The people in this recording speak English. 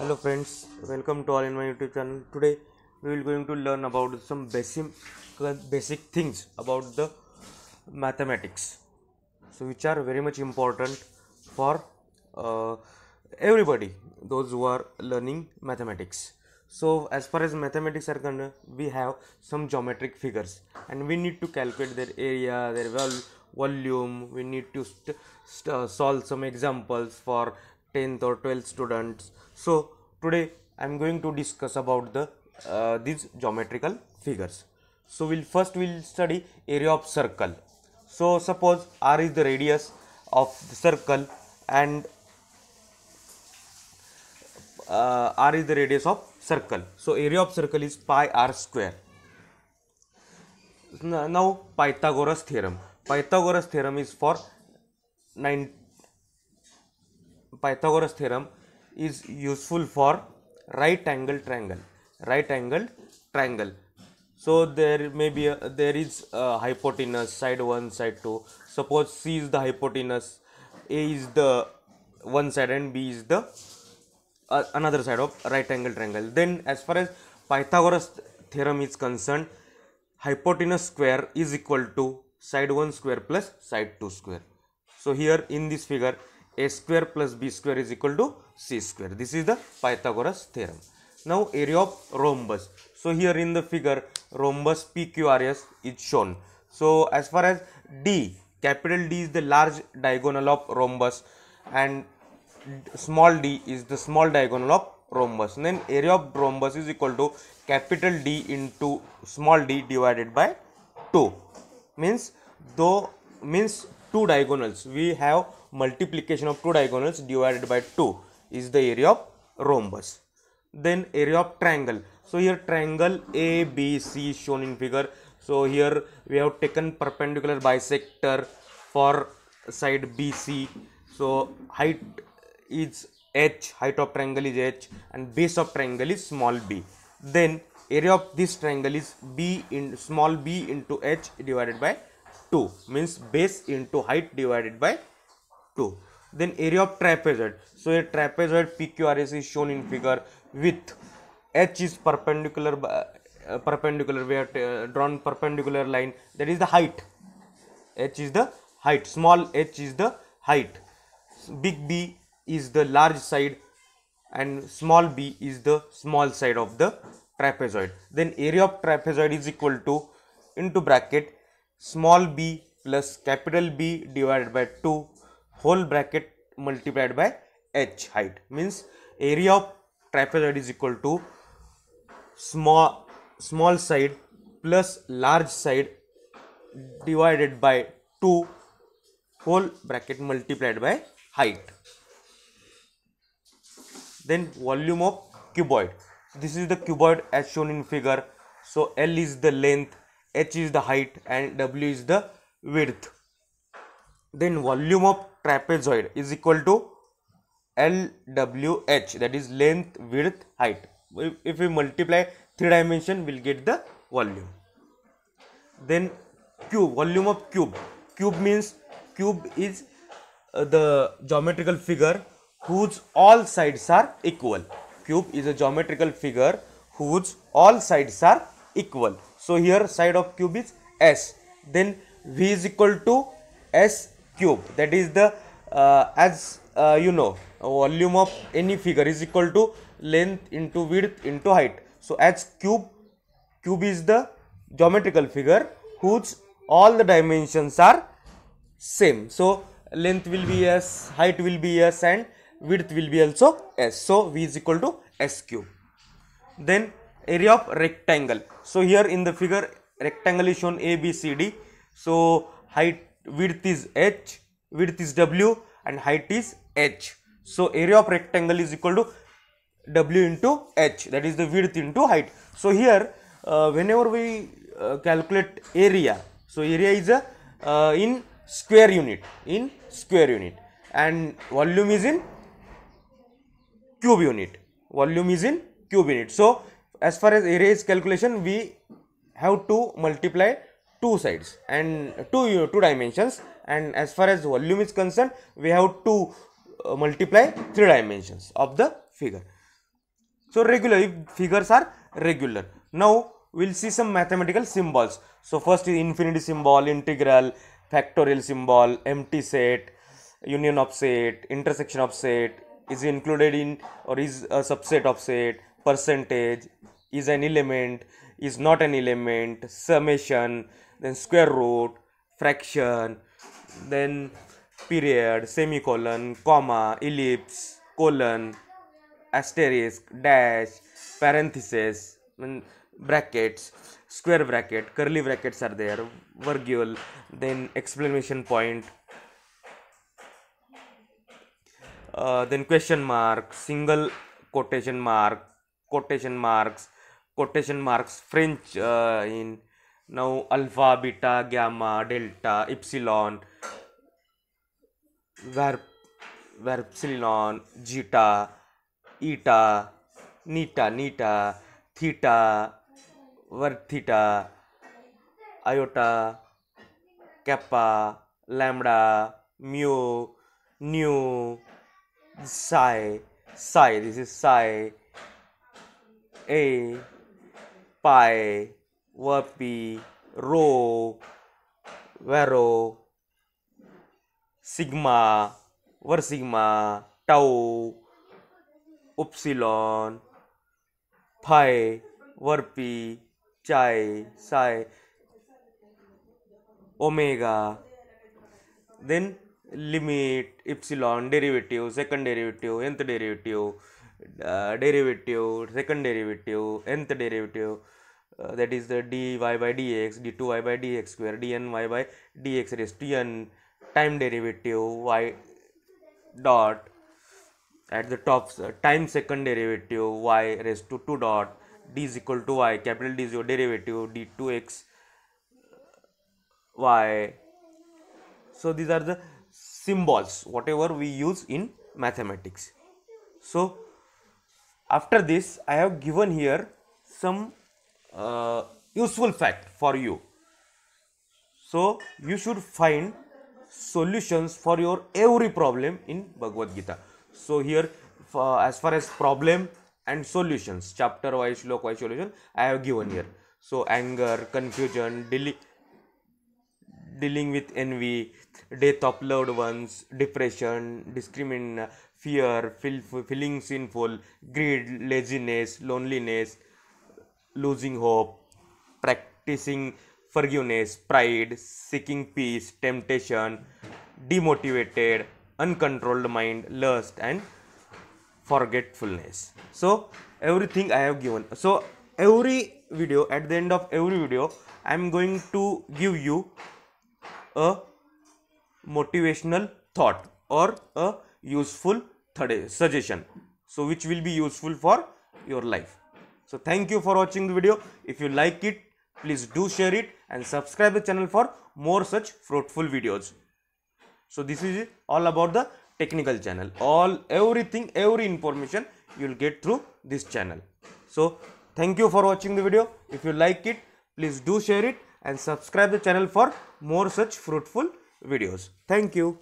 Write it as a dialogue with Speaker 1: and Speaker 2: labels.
Speaker 1: Hello friends, welcome to all in my YouTube channel. Today we will going to learn about some basic things about the mathematics. So which are very much important for uh, everybody, those who are learning mathematics. So as far as mathematics are concerned, we have some geometric figures and we need to calculate their area, their volume. We need to solve some examples for 10th or 12th students. So today I am going to discuss about these geometrical figures. So we'll study area of circle. So suppose r is the radius of the circle and r is the radius of circle. So area of circle is pi r square. Now Pythagoras theorem. Pythagoras theorem is for 9. Pythagoras theorem is useful for right angle triangle. Right angle triangle. So there is a hypotenuse, side 1, side 2. Suppose C is the hypotenuse, A is the one side and B is the another side of right angle triangle. Then as far as Pythagoras theorem is concerned, hypotenuse square is equal to side 1 square plus side 2 square. So here in this figure, a square plus b square is equal to c square. This is the Pythagoras theorem. Now area of rhombus. So here in the figure, rhombus PQRS is shown. So as far as D, capital D is the large diagonal of rhombus and small d is the small diagonal of rhombus. And then area of rhombus is equal to capital D into small d divided by 2. Means two diagonals. We have multiplication of two diagonals divided by 2 is the area of rhombus. Then area of triangle. So here triangle ABC is shown in figure. So here we have taken perpendicular bisector for side BC. So height is h, height of triangle is h and base of triangle is small b. Then area of this triangle is b in small b into h divided by 2, means base into height divided by 2. Then area of trapezoid. So a trapezoid PQRS is shown in figure with h is perpendicular. We have drawn perpendicular line, that is the height. H is the height. Small h is the height. Big B is the large side and small b is the small side of the trapezoid. Then area of trapezoid is equal to, into bracket, small b plus capital B divided by 2 whole bracket multiplied by h, height. Means area of trapezoid is equal to small side plus large side divided by 2 whole bracket multiplied by height. Then volume of cuboid. This is the cuboid as shown in figure. So L is the length, h is the height and w is the width. Then volume of trapezoid is equal to LWH, that is length, width, height. If we multiply 3 dimension, we'll get the volume. Then cube, volume of cube. Cube means cube is the geometrical figure whose all sides are equal. Cube is a geometrical figure whose all sides are equal. So here side of cube is s. Then v is equal to s cube. That is the volume of any figure is equal to length into width into height. So as cube is the geometrical figure whose all the dimensions are same. So length will be s, height will be s and width will be also s. So v is equal to s cube. Then area of rectangle. So here in the figure, rectangle is shown A, B, C, D. So height, width is h, width is w and height is h. So area of rectangle is equal to w into h, that is the width into height. So here whenever we calculate area, so area is in square unit, and volume is in cube unit. So as far as area is calculation, we have to multiply two sides and two dimensions, and as far as volume is concerned, we have to multiply 3 dimensions of the figure. So regular, if figures are regular. Now we'll see some mathematical symbols. So first is infinity symbol, integral, factorial symbol, empty set, union of set, intersection of set, is included in or is a subset of set, percentage, is an element, is not an element, summation, then square root, fraction, then period, semicolon, comma, ellipse, colon, asterisk, dash, parenthesis, brackets, square bracket, curly brackets are there, virgule, then exclamation point, then question mark, single quotation mark, quotation marks, quotation marks, French in now alpha, beta, gamma, delta, epsilon, verb, epsilon, zeta, eta, neta, theta, verb theta, iota, kappa, lambda, mu, nu, psi, this is psi, a, pi, verb, rho, vero, sigma, ver sigma, tau, epsilon, phi, verb, chi, psi, omega, then limit, epsilon, derivative, second derivative, nth derivative, derivative, second derivative, nth derivative, that is the dy by dx, d2y by dx square, dny by dx raised to n, time derivative, y dot, at the top time second derivative, y raised to 2 dot, d is equal to y, capital D is your derivative, d2x y. So these are the symbols whatever we use in mathematics. So after this I have given here some useful fact for you. So you should find solutions for your every problem in Bhagavad Gita. So here as far as problem and solutions, chapter wise, shlok wise solution I have given here. So anger, confusion, dealing with envy, death of loved ones, depression, discrimination, fear, feeling sinful, greed, laziness, loneliness, losing hope, practicing forgiveness, pride, seeking peace, temptation, demotivated, uncontrolled mind, lust, and forgetfulness. So everything I have given. So every video, at the end of every video, I am going to give you a motivational thought or a useful suggestion, so which will be useful for your life. So thank you for watching the video. If you like it, please do share it and subscribe the channel for more such fruitful videos. So this is all about the technical channel. Everything, every information you will get through this channel. So thank you for watching the video. If you like it, please do share it and subscribe the channel for more such fruitful videos. Thank you.